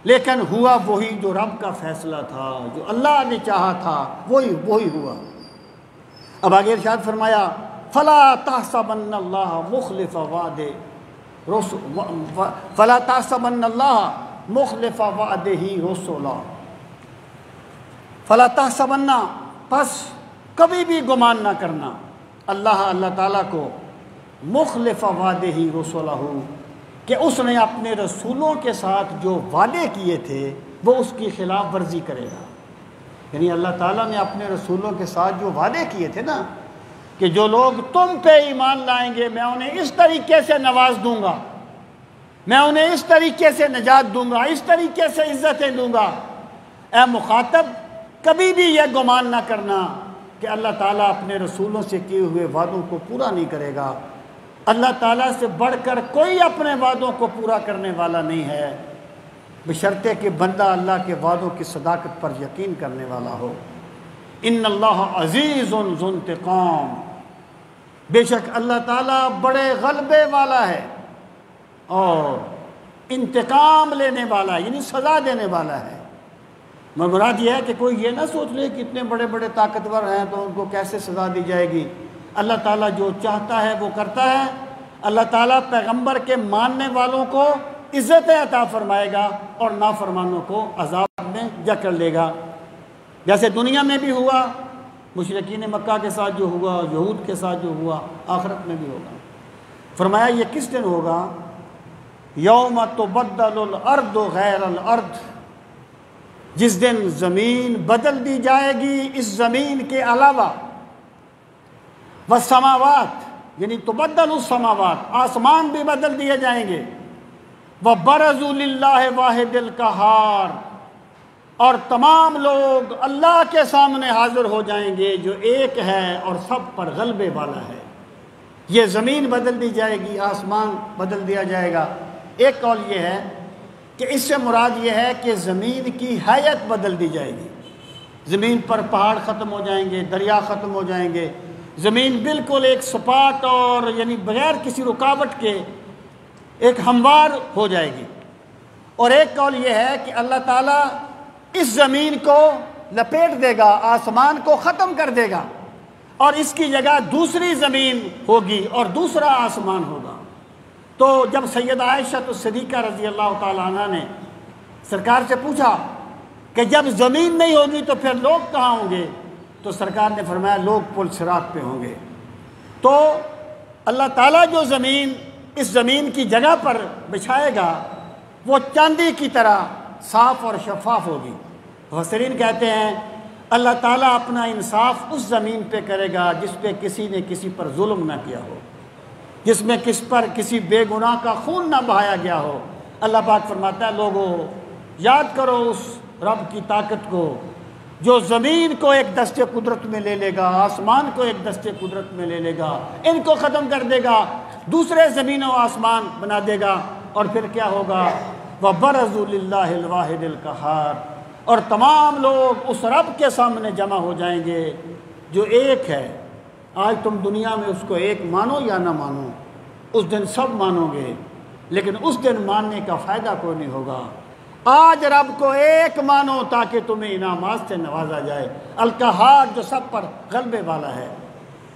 لیکن ہوا وہی جو رب کا فیصلہ تھا، جو اللہ نے چاہا تھا وہی ہوا۔ اب آگے ارشاد فرمایا فَلَا تَحْسَبَنَّ اللَّهَ مُخْلِفَ وَعْدِهِ فَلَا تَحْسَبَنَّ اللَّهَ مُخْلِفَ وَعْدِهِ رُسُلًا، فَلَا تَحْسَبَنَّ، پس کبھی بھی گمان نہ کرنا اللہ تعالیٰ کو، مخلف وعدہ رسولہ، کہ اس نے اپنے رسولوں کے ساتھ جو وعدے کیے تھے وہ اس کی خلاف ورزی کرے گا۔ یعنی اللہ تعالیٰ نے اپنے رسولوں کے ساتھ جو وعدے کیے تھے نا کہ جو لوگ تم پہ ایمان لائیں گے میں انہیں اس طریقے سے نواز دوں گا، میں انہیں اس طریقے سے نجات دوں گا، اس طریقے سے عزتیں دوں گا، اے مخاطب کبھی بھی یہ گمان نہ کرنا کہ اللہ تعالیٰ اپنے رسولوں سے کیے ہوئے وعدوں کو پورا نہیں کرے گا۔ اللہ تعالیٰ سے بڑھ کر کوئی اپنے وعدوں کو پورا کرنے والا نہیں ہے، بشرطے کہ بندہ اللہ کے وعدوں کی صداقت پر یقین کرنے والا ہو۔ ان اللہ عزیز ذو انتقام، بے شک اللہ تعالیٰ بڑے غلبے والا ہے اور انتقام لینے والا، یعنی سزا دینے والا ہے۔ مراد یہ ہے کہ کوئی یہ نہ سوچ لے کہ اتنے بڑے بڑے طاقتور ہیں تو ان کو کیسے سزا دی جائے گی۔ اللہ تعالیٰ جو چاہتا ہے وہ کرتا ہے۔ اللہ تعالیٰ پیغمبر کے ماننے والوں کو عزتیں عطا فرمائے گا اور نافرمانوں کو عذاب میں جکڑ لے گا، جیسے دنیا میں بھی ہوا، مشرکین مکہ کے ساتھ جو ہوا، یہود کے ساتھ جو ہوا، آخرت میں بھی ہوگا۔ فرمایا یہ کس دن ہوگا؟ یوم تبدل الارض غیر الارض، جس دن زمین بدل دی جائے گی اس زمین کے علاوہ، والسماوات، یعنی تبدل السماوات، آسمان بھی بدل دیے جائیں گے، وبرزوا للہ واحد القہار، اور تمام لوگ اللہ کے سامنے حاضر ہو جائیں گے جو ایک ہے اور سب پر غلبے والا ہے۔ یہ زمین بدل دی جائے گی، آسمان بدل دیا جائے گا۔ ایک قول یہ ہے کہ اس سے مراد یہ ہے کہ زمین کی حیت بدل دی جائے گی، زمین پر پہاڑ ختم ہو جائیں گے، دریا ختم ہو جائیں گے، زمین بالکل ایک سپاٹ اور یعنی بغیر کسی رکاوٹ کے ایک ہموار ہو جائے گی، اور ایک قول یہ ہے کہ اللہ تعالیٰ اس زمین کو لپیٹ دے گا، آسمان کو ختم کر دے گا، اور اس کی جگہ دوسری زمین ہوگی اور دوسرا آسمان ہوگا۔ تو جب سیدہ عائشہ الصدیقہ رضی اللہ تعالیٰ عنہ نے سرکار سے پوچھا کہ جب زمین نہیں ہوگی تو پھر لوگ کہاں ہوں گے، تو سرکار نے فرمایا لوگ پل صراط پہ ہوں گے۔ تو اللہ تعالیٰ جو زمین اس زمین کی جگہ پر بچھائے گا وہ چاندی کی طرح صاف اور شفاف ہوگی۔ مفسرین کہتے ہیں اللہ تعالیٰ اپنا انصاف اس زمین پہ کرے گا جس پہ کسی نے کسی پر ظلم نہ کیا ہو، جس میں کسی بے گناہ کا خون نہ بہایا گیا ہو۔ اللہ پاک فرماتا ہے لوگو یاد کرو اس رب کی طاقت کو جو زمین کو ایک دستے قدرت میں لے لے گا، آسمان کو ایک دستے قدرت میں لے لے گا، ان کو ختم کر دے گا، دوسرے زمین و آسمان بنا دے گا، اور پھر کیا ہوگا؟ وَبَرَزُوا لِلَّهِ الْوَاحِدِ الْقَهَّارِ، اور تمام لوگ اس رب کے سامنے جمع ہو جائیں گے جو ایک ہے۔ آج تم دنیا میں اس کو ایک مانو یا نہ مانو، اس دن سب مانو گے، لیکن اس دن ماننے کا فائدہ کوئی نہیں ہوگا۔ آج رب کو ایک مانو تاکہ تمہیں انعامات سے نوازا جائے، القہار جو سب پر غلبے والا ہے۔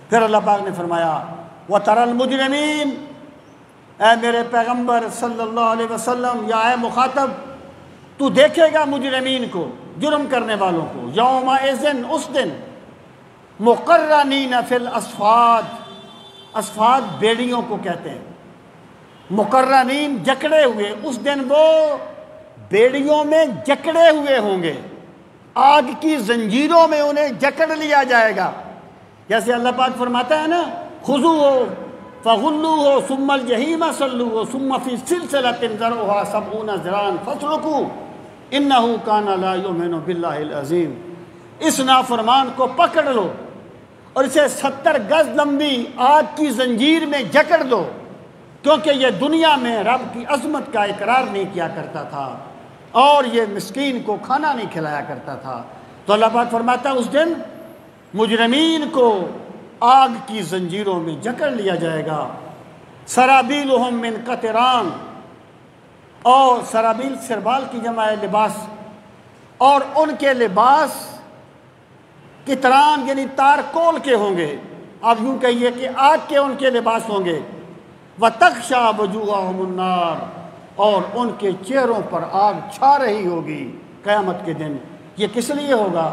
پھر اللہ پاک نے فرمایا وَتَرَى الْمُجْرِمِينَ، اے میرے پیغمبر صلی اللہ علیہ وسلم یا اے مخاطب، تو دیکھے گا مجرمین کو، جرم کرنے والوں کو، یومئذ اس دن، مقرنین فی الاسفاد، اسفاد بیڑیوں کو کہتے ہیں، مقرنین جکڑے ہوئے، اس دن وہ بیڑیوں میں جکڑے ہوئے ہوں گے، آگ کی زنجیروں میں انہیں جکڑ لیا جائے گا۔ جیسے اللہ پاک فرماتا ہے نا خذوہ فغلوہ ثم الجحیم صلوہ ثم فی سلسلۃ ذرعہا 70 ذراعا فاسلکوہ انہ کان لا یؤمن باللہ العظیم، اس نافرمان کو پکڑ لو اور اسے 70 گز لمبی آگ کی زنجیر میں جکڑ دو، کیونکہ یہ دنیا میں رب کی عظمت کا اقرار نہیں کیا کرتا تھا اور یہ مسکین کو کھانا نہیں کھلایا کرتا تھا۔ تو اللہ پاک فرماتا ہے اس دن مجرمین کو آگ کی زنجیروں میں جکڑ لیا جائے گا۔ سرابیلہم من قطران، اور سرابیل سربال کی جمع ہے لباس، اور ان کے لباس قطران یعنی تارکول کے ہوں گے، آپ یوں کہیے کہ آگ کے ان کے لباس ہوں گے۔ وَتَغْشَى وُجُوهَهُمُ النَّارُ، اور ان کے چہروں پر آگ چھا رہی ہوگی قیامت کے دن۔ یہ کس لیے ہوگا؟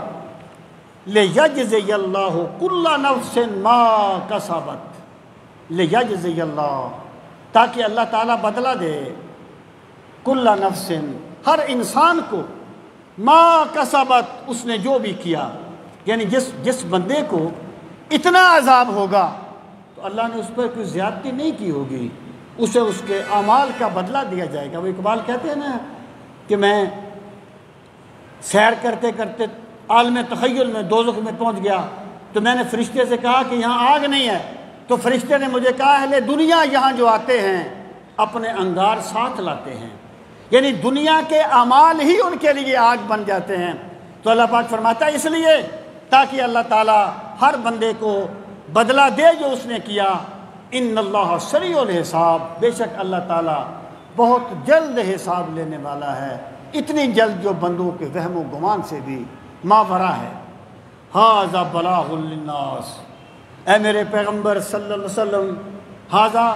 لِيَجْزِيَ اللَّهُ كُلَّ نَفْسٍ مَا كَسَبَتْ، لِيَجْزِيَ اللَّهُ، تاکہ اللہ تعالیٰ بدلہ دے، کُلَّ نَفْسٍ، ہر انسان کو، ما کسبت، اس نے جو بھی کیا، یعنی جس بندے کو اتنا عذاب ہوگا تو اللہ نے اس پر کوئی زیادتی نہیں کی ہوگی، اسے اس کے اعمال کا بدلہ دیا جائے گا۔ وہ اقبال کہتے ہیں نا کہ میں سیر کرتے کرتے عالم تخیل میں دوزخ میں پہنچ گیا تو میں نے فرشتے سے کہا کہ یہاں آگ نہیں ہے، تو فرشتے نے مجھے کہا اہل دنیا یہاں جو آتے ہیں اپنے انگار ساتھ لاتے ہیں، یعنی دنیا کے اعمال ہی ان کے لیے آگ بن جاتے ہیں۔ تو اللہ پاک فرماتا ہے اس لیے تاکہ اللہ تعالیٰ ہر بندے کو بدلہ دے جو اس نے کیا۔ ان اللہ سریع الحساب، بے شک اللہ تعالیٰ بہت جلد حساب لینے والا ہے، اتنی جلد جو بندوں کے وہم و گمان سے بھی ماورا ہے۔ ھذا بلاغ للناس، اے میرے پیغمبر صلی اللہ علیہ وسلم، ھذا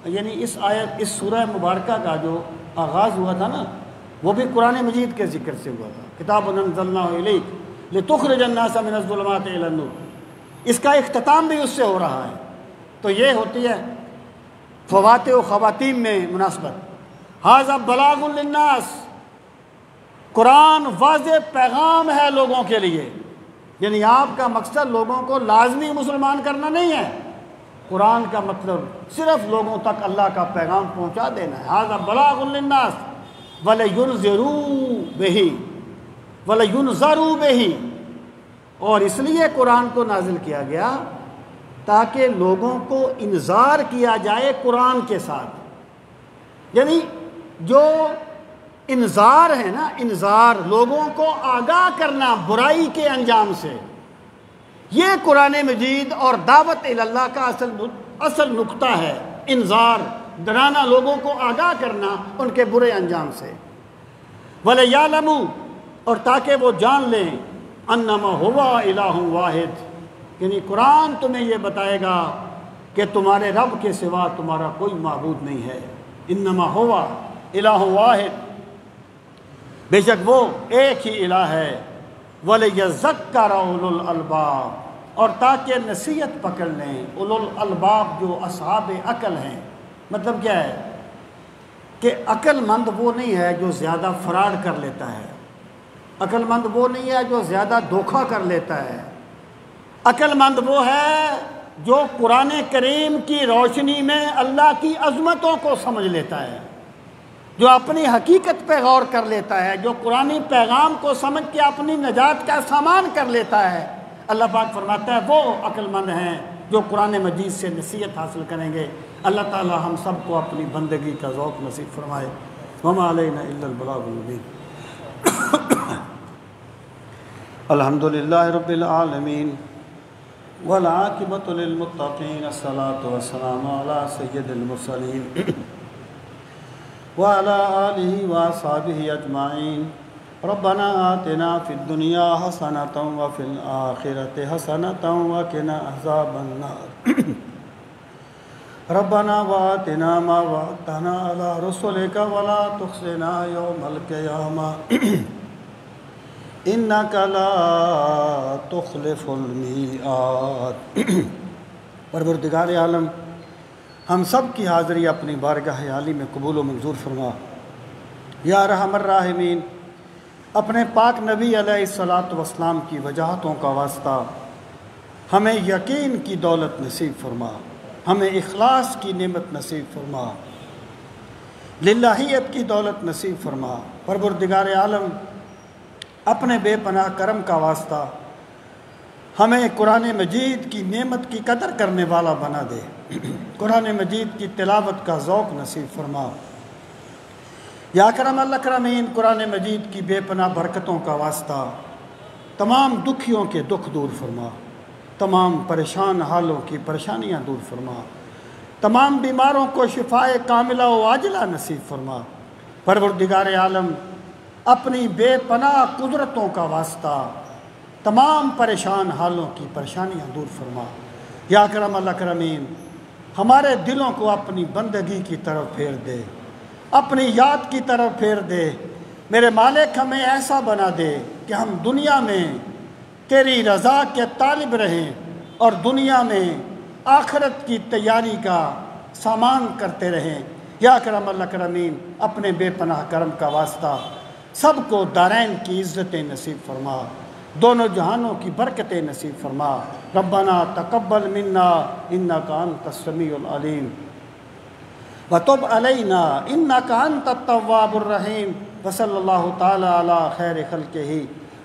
یعنی اس آیت، اس سورہ مبارکہ کا جو آغاز ہوا تھا نا وہ بھی قرآن مجید کے ذکر سے ہوا تھا۔ کتاب انزلناہ الیک لتخرج الناس من الظلمات الی النور، اس کا اختتام بھی اس سے ہو رہا ہے۔ تو یہ ہوتی ہے فواتح و خواتین میں مناسبت۔ ھذا بلاغ للناس، قرآن واضح پیغام ہے لوگوں کے لیے، یعنی آپ کا مقصد لوگوں کو لازمی مسلمان کرنا نہیں ہے، قرآن کا مطلب صرف لوگوں تک اللہ کا پیغام پہنچا دینا ہے۔ ھذا بلاغ للناس وَلَيُنذِرُوا بِهِ وَلَيُنذَرُوا بِهِ، اور اس لیے قرآن کو نازل کیا گیا تاکہ لوگوں کو انذار کیا جائے قرآن کے ساتھ، یعنی جو انذار ہے نا، انذار لوگوں کو آگاہ کرنا برائی کے انجام سے، یہ قرآن مجید اور دعوت اللہ کا اصل نقطہ ہے، انذار، ڈرانا، لوگوں کو آگاہ کرنا ان کے برے انجام سے۔ وَلِيَعْلَمُوا اور تاکہ وہ جان لیں انما ہوا الہ واحد، یعنی قرآن تمہیں یہ بتائے گا کہ تمہارے رب کے سوا تمہارا کوئی معبود نہیں ہے۔ انما ہوا الہ واحد، بے شک وہ ایک ہی الہ ہے۔ وَلِيَذَّكَّرَ أُولُو الْأَلْبَابِ اور تاکہ نصیحت پکڑ لیں اولو الالباب جو اصحاب عقل ہیں۔ مطلب کیا ہے کہ عقل مند وہ نہیں ہے جو زیادہ فراڈ کر لیتا ہے، عقل مند وہ نہیں ہے جو زیادہ دھوکہ کر لیتا ہے، عقل مند وہ ہے جو قرآن کریم کی روشنی میں اللہ کی عظمتوں کو سمجھ لیتا ہے، جو اپنی حقیقت پہ غور کر لیتا ہے، جو قرآنی پیغام کو سمجھ کے اپنی نجات کا سامان کر لیتا ہے۔ اللہ پاک فرماتا ہے وہ عقل مند ہیں جو قرآن مجید سے نصیحت حاصل کریں گے۔ اللہ تعالی ہم سب کو اپنی بندگی کا ذوق نصیب فرمائے۔ وما علینا الا البلاغ المبین۔ الحمد للہ رب العالمین والعاقبۃ للمتقین، الصلاۃ والسلام علی سید المرسلین وعلی آلہ واصحابہ اجمعین۔ ربنا آتنا فی الدنیا حسنۃ وفی الآخرۃ حسنۃ وقنا عذاب النار۔ ربنا وآتنا ما وعدتنا علی رسلک ولا تخزنا یوم القیامہ انک لا تخلف المیعاد۔ پروردگار عالم ہم سب کی حاضری اپنی بارگاہ عالی میں قبول و منظور فرما۔ یا ارحم الراحمین، اپنے پاک نبی علیہ الصلاۃ والسلام کی وجاہتوں کا واسطہ ہمیں یقین کی دولت نصیب فرما، ہمیں اخلاص کی نعمت نصیب فرما، للہیت کی دولت نصیب فرما۔ پروردگار عالم اپنے بے پناہ کرم کا واسطہ ہمیں قرآن مجید کی نعمت کی قدر کرنے والا بنا دے، قرآن مجید کی تلاوت کا ذوق نصیب فرما۔ یا اکرم الاکرمین، قرآن مجید کی بے پناہ برکتوں کا واسطہ تمام دکھیوں کے دکھ دور فرما، تمام پریشان حالوں کی پریشانیاں دور فرما، تمام بیماروں کو شفائے کاملہ و عاجلہ نصیب فرما۔ پروردگار عالم اپنی بے پناہ قدرتوں کا واسطہ تمام پریشان حالوں کی پریشانیاں دور فرما۔ یا اکرم الاکرمین، ہمارے دلوں کو اپنی بندگی کی طرف پھیر دے، اپنی یاد کی طرف پھیر دے۔ میرے مالک ہمیں ایسا بنا دے کہ ہم دنیا میں تیری رضا کے طالب رہیں اور دنیا میں آخرت کی تیاری کا سامان کرتے رہیں۔ یا اکرم الاکرمین، اپنے بے پناہ کرم کا واسطہ سب کو دارین کی عزتیں نصیب فرما، دونوں جہانوں کی برکتیں نصیب فرما۔ ربنا تقبل منا انک انت السمیع العلیم وتب علینا انک انت التواب الرحیم، وصلی اللہ تعالی علی خیر خلقہ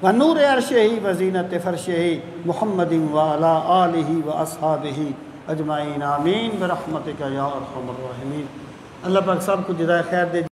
ونور عرشہ وزینت فرشہ محمد وعلی آلہ واصحابہ اجمعین، آمین برحمتک یا ارحم الراحمین۔ اللہ پاک سب کو جزائے خیر دے۔